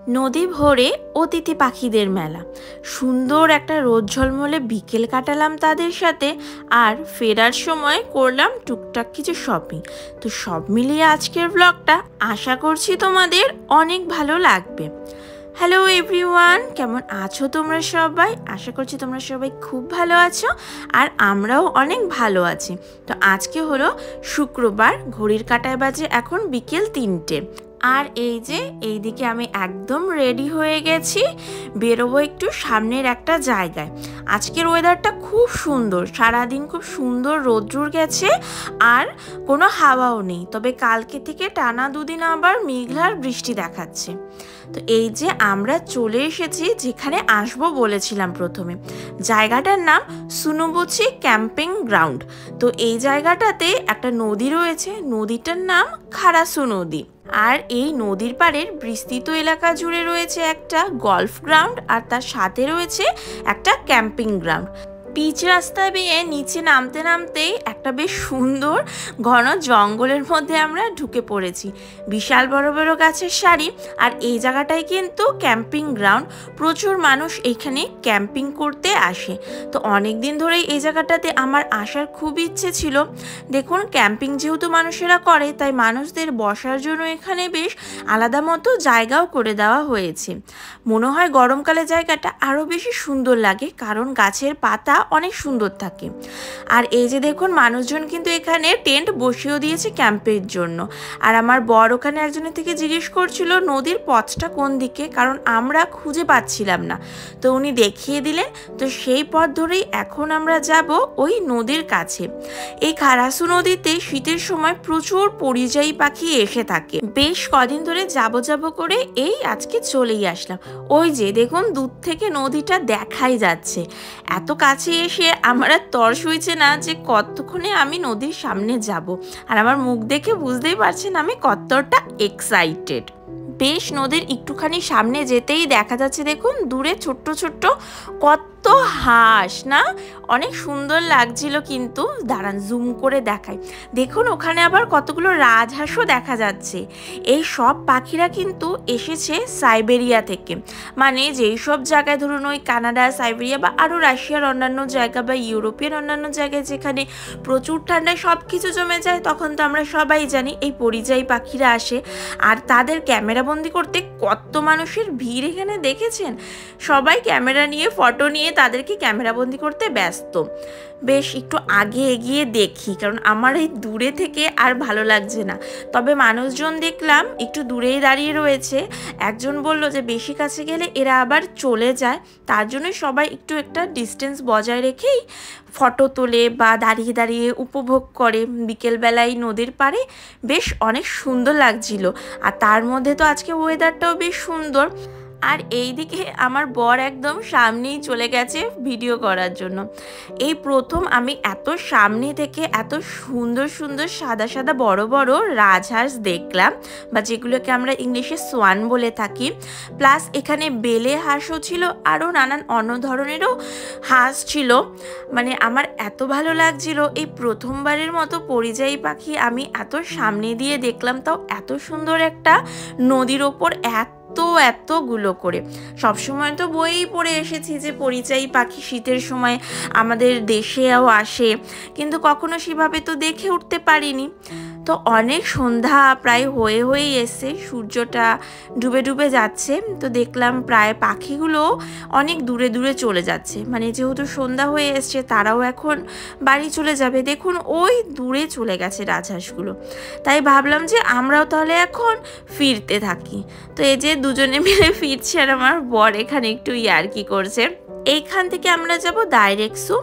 নদী ভরে অতিথি পাখিদের মেলা। সুন্দর একটা রোদ ঝলমলে বিকেল কাটালাম তাদের সাথে, আর ফেরার সময় করলাম টুকটাক কিছু শপিং। তো সব মিলিয়ে আজকের ব্লগটা আশা করছি তোমাদের অনেক ভালো লাগবে। হ্যালো এভরিওয়ান, কেমন আছো তোমরা সবাই? আশা করছি তোমরা সবাই খুব ভালো আছো, আর আমরাও অনেক ভালো আছি। তো আজকে হলো শুক্রবার, ঘড়ির কাঁটায় বাজে এখন বিকেল 3টে। আর এই যে এইদিকে আমি একদম রেডি হয়ে গেছি, বেরোবো একটু সামনের একটা জায়গায়। আজকের ওয়েদারটা খুব সুন্দর, সারাদিন খুব সুন্দর রোদ্দুর গেছে আর কোনো হাওয়াও নেই। তবে কালকে থেকে টানা দুদিন আবার মেঘলার বৃষ্টি দেখাচ্ছে। তো এই যে আমরা চলে এসেছি যেখানে আসবো বলেছিলাম প্রথমে। জায়গাটার নাম সুনোবুচি ক্যাম্পিং গ্রাউন্ড। তো এই জায়গাটাতে একটা নদী রয়েছে, নদীটার নাম খারাসু নদী। আর এই নদীর পাড়ের বিস্তৃত এলাকা জুড়ে রয়েছে একটা গলফ গ্রাউন্ড, আর তার সাথে রয়েছে একটা ক্যাম্পিং গ্রাউন্ড। পিচ রাস্তা বেয়ে নিচে নামতে নামতেই একটা বেশ সুন্দর ঘন জঙ্গলের মধ্যে আমরা ঢুকে পড়েছি। বিশাল বড় বড় গাছের সারি, আর এই জায়গাটায় কিন্তু ক্যাম্পিং গ্রাউন্ড। প্রচুর মানুষ এখানে ক্যাম্পিং করতে আসে। তো অনেক দিন ধরেই এই জায়গাটাতে আমার আসার খুব ইচ্ছে ছিল। দেখুন, ক্যাম্পিং যেহেতু মানুষেরা করে, তাই মানুষদের বসার জন্য এখানে বেশ আলাদা মতো জায়গাও করে দেওয়া হয়েছে। মনে হয় গরমকালে জায়গাটা আরও বেশি সুন্দর লাগে, কারণ গাছের পাতা অনেক সুন্দর থাকে। আর এই যে দেখুন, মানুষজন কিন্তু এখানে টেন্ট বসিয়েও দিয়েছে ক্যাম্পের জন্য। আর আমার বর ওখানে একজনের থেকে জিজ্ঞেস করছিল নদীর পথটা কোন দিকে, কারণ আমরা খুঁজে পাচ্ছিলাম না। তো উনি দেখিয়ে দিলেন। তো সেই পথ ধরেই এখন আমরা যাব ওই নদীর কাছে। এই খারাসু নদীতে শীতের সময় প্রচুর পরিযায়ী পাখি এসে থাকে। বেশ কদিন ধরে যাব করে এই আজকে চলেই আসলাম। ওই যে দেখুন, দূর থেকে নদীটা দেখাই যাচ্ছে। এত কাছে এসে আমার আর তর্স হয়েছে না যে কতক্ষণে আমি নদীর সামনে যাব। আর আমার মুখ দেখে বুঝতেই পারছেন আমি কতটা এক্সাইটেড। বেশ নদীর একটুখানি সামনে যেতেই দেখা যাচ্ছে, দেখুন দূরে ছোট্ট ছোট্ট কত হাঁস, না অনেক সুন্দর লাগছিল। কিন্তু দাঁড়ান জুম করে দেখাই। দেখুন ওখানে আবার কতগুলো রাজহাঁসও দেখা যাচ্ছে। এই সব পাখিরা কিন্তু এসেছে সাইবেরিয়া থেকে। মানে যেই সব জায়গায় ধরুন ওই কানাডা, সাইবেরিয়া বা আরও রাশিয়ার অন্যান্য জায়গা বা ইউরোপের অন্যান্য জায়গায় যেখানে প্রচুর ঠান্ডায় সব কিছু জমে যায়, তখন তো আমরা সবাই জানি এই পরিযায়ী পাখিরা আসে। আর তাদের ক্যামেরাবন্দি করতে কত মানুষের ভিড় এখানে দেখেছেন। সবাই ক্যামেরা নিয়ে, ফটো নিয়ে তাদেরকে ক্যামেরাবন্দি করতে ব্যস্ত। বেশ একটু আগে এগিয়ে দেখি, কারণ আমার এই দূরে থেকে আর ভালো লাগছে না। তবে মানুষজন দেখলাম একটু দূরেই দাঁড়িয়ে রয়েছে। একজন বলল যে বেশি কাছে গেলে এরা আবার চলে যায়, তার জন্য সবাই একটু একটা ডিস্টেন্স বজায় রেখেই ফটো তোলে বা দাঁড়িয়ে দাঁড়িয়ে উপভোগ করে। বিকেলবেলায় নদীর পাড়ে বেশ অনেক সুন্দর লাগছিল। আর তার মধ্যে তো আজকে ওয়েদারটাও বেশ সুন্দর। আর এই দিকে আমার বর একদম সামনেই চলে গেছে ভিডিও করার জন্য। এই প্রথম আমি এত সামনে থেকে এত সুন্দর সুন্দর সাদা সাদা বড় বড় রাজহাঁস দেখলাম, বা যেগুলোকে আমরা ইংলিশে সোয়ান বলে থাকি। প্লাস এখানে বেলে হাঁসও ছিল, আরও নানান অন্য ধরনেরও হাঁস ছিল। মানে আমার এত ভালো লাগছিল, এই প্রথমবারের মতো পরিযায়ী পাখি আমি এত সামনে দিয়ে দেখলাম, তাও এত সুন্দর একটা নদীর ওপর এতগুলো করে। সবসময় তো বইই পড়ে এসেছি যে পরিযায়ী পাখি শীতের সময় আমাদের দেশেও আসে, কিন্তু কখনো সেভাবে তো দেখে উঠতে পারিনি। তো অনেক সন্ধ্যা প্রায় হয়েই এসছে, সূর্যটা ডুবে ডুবে যাচ্ছে। তো দেখলাম প্রায় পাখিগুলো অনেক দূরে দূরে চলে যাচ্ছে। মানে যেহেতু সন্ধ্যা হয়ে এসছে, তারাও এখন বাড়ি চলে যাবে। দেখুন ওই দূরে চলে গেছে রাজহাঁসগুলো। তাই ভাবলাম যে আমরাও তাহলে এখন ফিরতে থাকি। তো এই যে দুজনে মিলে ফিরছে, আর আমার বর এখানে একটু ইয়ার্কি করছে। এইখান থেকে আমরা যাব ডাইরেক্টসু।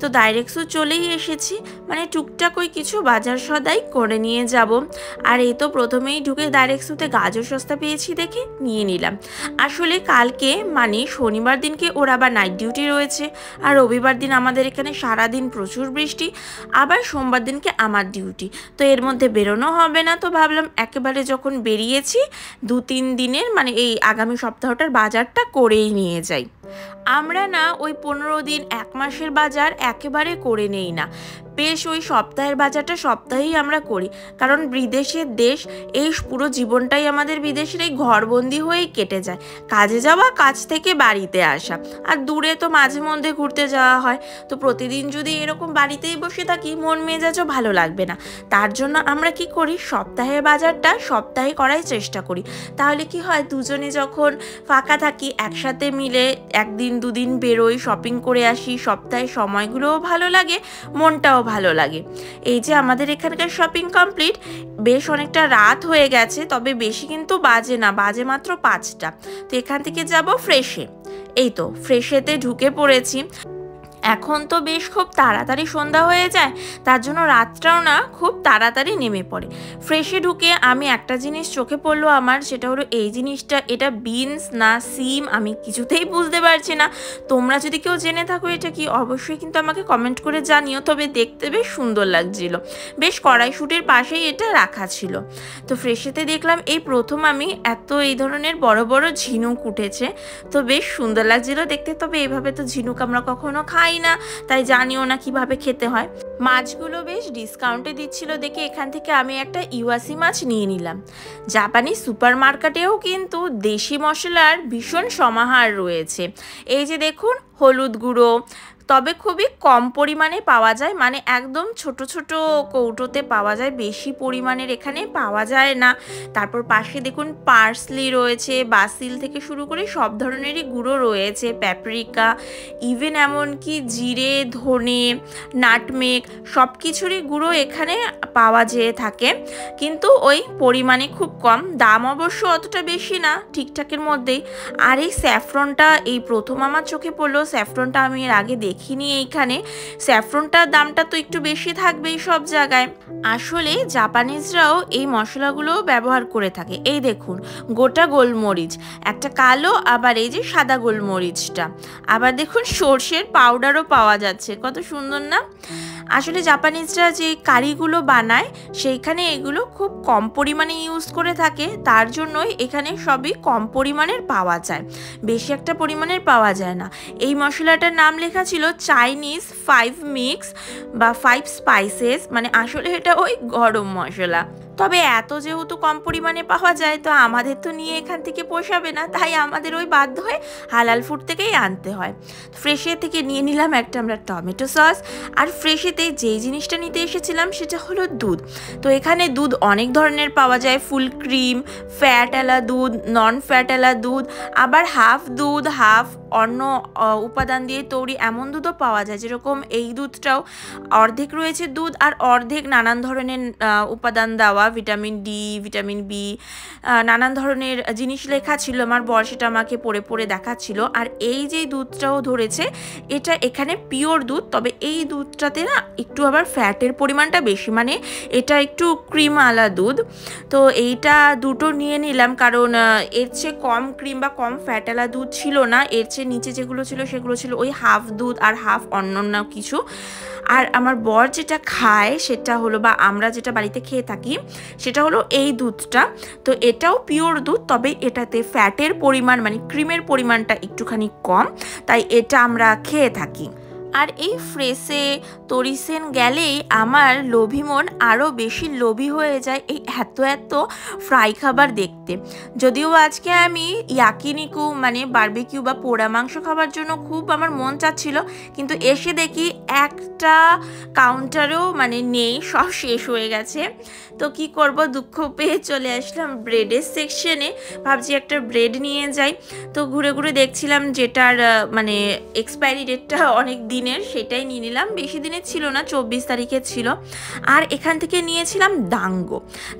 তো ডাইরেক্টসু চলেই এসেছি। মানে টুকটাক ওই কিছু বাজার সদাই করে নিয়ে যাব। আর এই তো প্রথমেই ঢুকে ডাইরেক্টসুতে গাজর সস্তা পেয়েছি দেখে নিয়ে নিলাম। আসলে কালকে মানে শনিবার দিনকে ওর আবার নাইট ডিউটি রয়েছে, আর রবিবার দিন আমাদের এখানে সারাদিন প্রচুর বৃষ্টি, আবার সোমবার দিনকে আমার ডিউটি। তো এর মধ্যে বেরোনো হবে না। তো ভাবলাম একেবারে যখন বেরিয়েছি 2-3 দিনের মানে এই আগামী সপ্তাহটার বাজারটা করেই নিয়ে যাই। আমরা না ওই 15 দিন 1 মাসের বাজার একেবারে করে নেই না। বেশ ওই সপ্তাহের বাজারটা সপ্তাহেই আমরা করি, কারণ বিদেশের দেশ, এই পুরো জীবনটাই আমাদের বিদেশের এই ঘরবন্দি হয়েই কেটে যায়। কাজে যাওয়া, কাজ থেকে বাড়িতে আসা, আর দূরে তো মাঝে মধ্যে ঘুরতে যাওয়া হয়। তো প্রতিদিন যদি এরকম বাড়িতেই বসে থাকি মন মেজাজও ভালো লাগবে না। তার জন্য আমরা কি করি, সপ্তাহের বাজারটা সপ্তাহে করার চেষ্টা করি। তাহলে কি হয়, দুজনে যখন ফাঁকা থাকি একসাথে মিলে একদিন দুদিন বেরোই, শপিং করে আসি, সপ্তাহে সময়গুলোও ভালো লাগে, মনটাও ভালো লাগে। এই যে আমাদের এখানকার শপিং কমপ্লিট, বেশ অনেকটা রাত হয়ে গেছে, তবে বেশি কিন্তু বাজে না, বাজে মাত্র 5টা। তো এখান থেকে যাব ফ্রেশে। এই তো ফ্রেশেতে ঢুকে পড়েছি। এখন তো বেশ খুব তাড়াতাড়ি সন্ধ্যা হয়ে যায়, তার জন্য রাতটাও না খুব তাড়াতাড়ি নেমে পড়ে। ফ্রেশে ঢুকে আমি একটা জিনিস চোখে পড়লো আমার, সেটা হলো এই জিনিসটা, এটা বিনস না সিম আমি কিছুতেই বুঝতে পারছি না। তোমরা যদি কেউ জেনে থাকো এটা কি, অবশ্যই কিন্তু আমাকে কমেন্ট করে জানিও। তবে দেখতে বেশ সুন্দর লাগছিল, বেশ কড়াইশুঁটির পাশেই এটা রাখা ছিল। তো ফ্রেশেতে দেখলাম এই প্রথম আমি এত এই ধরনের বড় বড় ঝিনুক উঠেছে, তো বেশ সুন্দর লাগছিল দেখতে। তবে এইভাবে তো ঝিনুক আমরা কখনো খাই না, তাই জানিও না কিভাবে খেতে হয়। মাছগুলো বেশ ডিসকাউন্টে দিচ্ছিল দেখে এখান থেকে আমি একটা ইওয়াসি মাছ নিয়ে নিলাম। জাপানি সুপার মার্কেটেও কিন্তু দেশি মশলার ভীষণ সমাহার রয়েছে। এই যে দেখুন, হলুদ গুঁড়ো, তবে খুবই কম পরিমাণে পাওয়া যায়, মানে একদম ছোট ছোট কৌটোতে পাওয়া যায়, বেশি পরিমাণের এখানে পাওয়া যায় না। তারপর পাশে দেখুন পার্সলি রয়েছে, বাসিল থেকে শুরু করে সব ধরনেরই গুঁড়ো রয়েছে, প্যাপরিকা, ইভেন এমনকি জিরে, ধনে, নাটমেগ, সব কিছুরই গুঁড়ো এখানে পাওয়া যেয়ে থাকে, কিন্তু ওই পরিমাণে খুব কম। দাম অবশ্য অতটা বেশি না, ঠিকঠাকের মধ্যেই। আর এই স্যাফরনটা এই প্রথম আমার চোখে পড়লো, স্যাফরনটা আমি এর আগে দেখিনি এইখানে। স্যাফরনটার দামটা তো একটু বেশি থাকবেই সব জায়গায়। আসলে জাপানিজরাও এই মশলাগুলো ব্যবহার করে থাকে। এই দেখুন, গোটা গোলমরিচ একটা কালো, আবার এই যে সাদা গোলমরিচটা, আবার দেখুন সর্ষের পাউডারও পাওয়া যাচ্ছে, কত সুন্দর না। আসলে জাপানিজরা যে কারিগুলো বানায় সেইখানে এগুলো খুব কম পরিমাণে ইউজ করে থাকে, তার জন্যই এখানে সবই কম পরিমাণের পাওয়া যায়, বেশি একটা পরিমাণের পাওয়া যায় না। এই মশলাটার নাম লেখা ছিল চাইনিজ 5 মিক্স বা 5 স্পাইসেস, মানে আসলে এটা ওই গরম মশলা। তবে এত যেহেতু কম পরিমাণে পাওয়া যায়, তো আমাদের তো নিয়ে এখান থেকে পোষাবে না, তাই আমাদের ওই বাধ্য হয়ে হালাল ফুড থেকেই আনতে হয়। ফ্রেশে থেকে নিয়ে নিলাম একটা আমরা টমেটো সস। আর ফ্রেশেতে যেই জিনিসটা নিতে এসেছিলাম সেটা হলো দুধ। তো এখানে দুধ অনেক ধরনের পাওয়া যায়, ফুল ক্রিম, ফ্যাটওয়ালা দুধ, নন ফ্যাটওয়ালা দুধ, আবার হাফ দুধ, হাফ অন্য উপাদান দিয়ে তৈরি এমন দুধও পাওয়া যায়। যেরকম এই দুধটাও অর্ধেক রয়েছে দুধ আর অর্ধেক নানান ধরনের উপাদান দেওয়া, ভিটামিন ডি, ভিটামিন বি, নানান ধরনের জিনিস লেখা ছিল। আমার বর সেটা আমাকে পড়ে পড়ে দেখাচ্ছিল। আর এই যে দুধটাও ধরেছে, এটা এখানে পিওর দুধ, তবে এই দুধটাতে না একটু আবার ফ্যাটের পরিমাণটা বেশি, মানে এটা একটু ক্রিমওয়ালা দুধ। তো এইটা দুটো নিয়ে নিলাম, কারণ এর চেয়ে কম ক্রিম বা কম ফ্যাটওয়ালা দুধ ছিল না, এর চেয়ে নিচে যেগুলো ছিল সেগুলো ছিল ওই হাফ দুধ আর হাফ অন্য কিছু। আর আমার বর যেটা খায় সেটা হলো, বা আমরা যেটা বাড়িতে খেয়ে থাকি সেটা হলো এই দুধটা। তো এটাও পিওর দুধ, তবে এটাতে ফ্যাটের পরিমাণ মানে ক্রিমের পরিমাণটা একটুখানি কম, তাই এটা আমরা খেয়ে থাকি। আর এই ফ্রেশে তরিসেন গেলেই আমার লোভী মন আরও বেশি লোভী হয়ে যায় এই এত এত ফ্রাই খাবার দেখতে। যদিও আজকে আমি ইয়াকিনিকু মানে বারবিকিউ বা পোড়া মাংস খাবার জন্য খুব আমার মন চাচ্ছিল, কিন্তু এসে দেখি একটা কাউন্টারেও মানে নেই, সব শেষ হয়ে গেছে। তো কি করব, দুঃখ পেয়ে চলে আসলাম ব্রেডের সেকশনে। ভাবছি একটা ব্রেড নিয়ে যাই। তো ঘুরে ঘুরে দেখছিলাম যেটার মানে এক্সপায়ারি ডেটটা অনেক দিনের, সেটাই নিয়ে নিলাম। বেশি দিনের ছিল না, 24 তারিখের ছিল। আর এখান থেকে নিয়েছিলাম দাঙ্গো।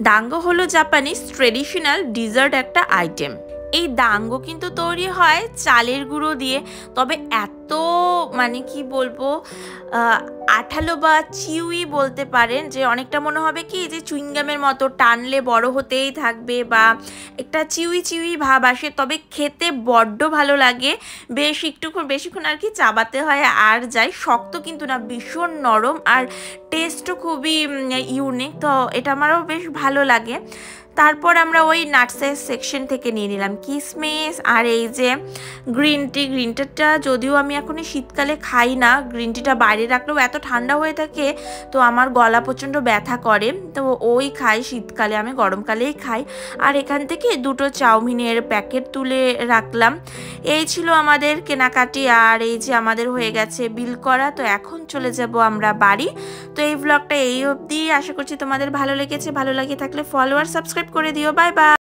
দাঙ্গো হলো জাপানিজ ট্রেডিশনাল ডিজার্ট একটা আইটেম। এই দাঙ্গো কিন্তু তৈরি হয় চালের গুঁড়ো দিয়ে, তবে এত মানে কি বলবো আঠালো বা চিউই বলতে পারেন, যে অনেকটা মনে হবে কি যে চুইংগামের মতো টানলে বড় হতেই থাকবে, বা একটা চিউই চিউই ভাব আসে, তবে খেতে বড্ড ভালো লাগে। বেশিক্ষণ আর কি চাবাতে হয় আর যায়, শক্ত কিন্তু না, ভীষণ নরম, আর টেস্টও খুবই ইউনিক। তো এটা আমারও বেশ ভালো লাগে। তারপর আমরা ওই নাটসের সেকশন থেকে নিয়ে নিলাম কিশমিশ আর এই যে গ্রিন টিটা যদিও আমি এখন শীতকালে খাই না, গ্রিন টিটা বাইরে রাখলেও এত ঠান্ডা হয়ে থাকে তো আমার গলা প্রচণ্ড ব্যথা করে, তো ওই খাই শীতকালে, আমি গরমকালেই খাই। আর এখান থেকে দুটো চাউমিনের প্যাকেট তুলে রাখলাম। এই ছিল আমাদের কেনাকাটি, আর এই যে আমাদের হয়ে গেছে বিল করা। তো এখন চলে যাব আমরা বাড়ি। তো এই ব্লগটা এই অবধি, আশা করছি তোমাদের ভালো লেগেছে। ভালো লাগে থাকলে ফলো আর সাবস্ক্রাইব করে দিও। Bye bye.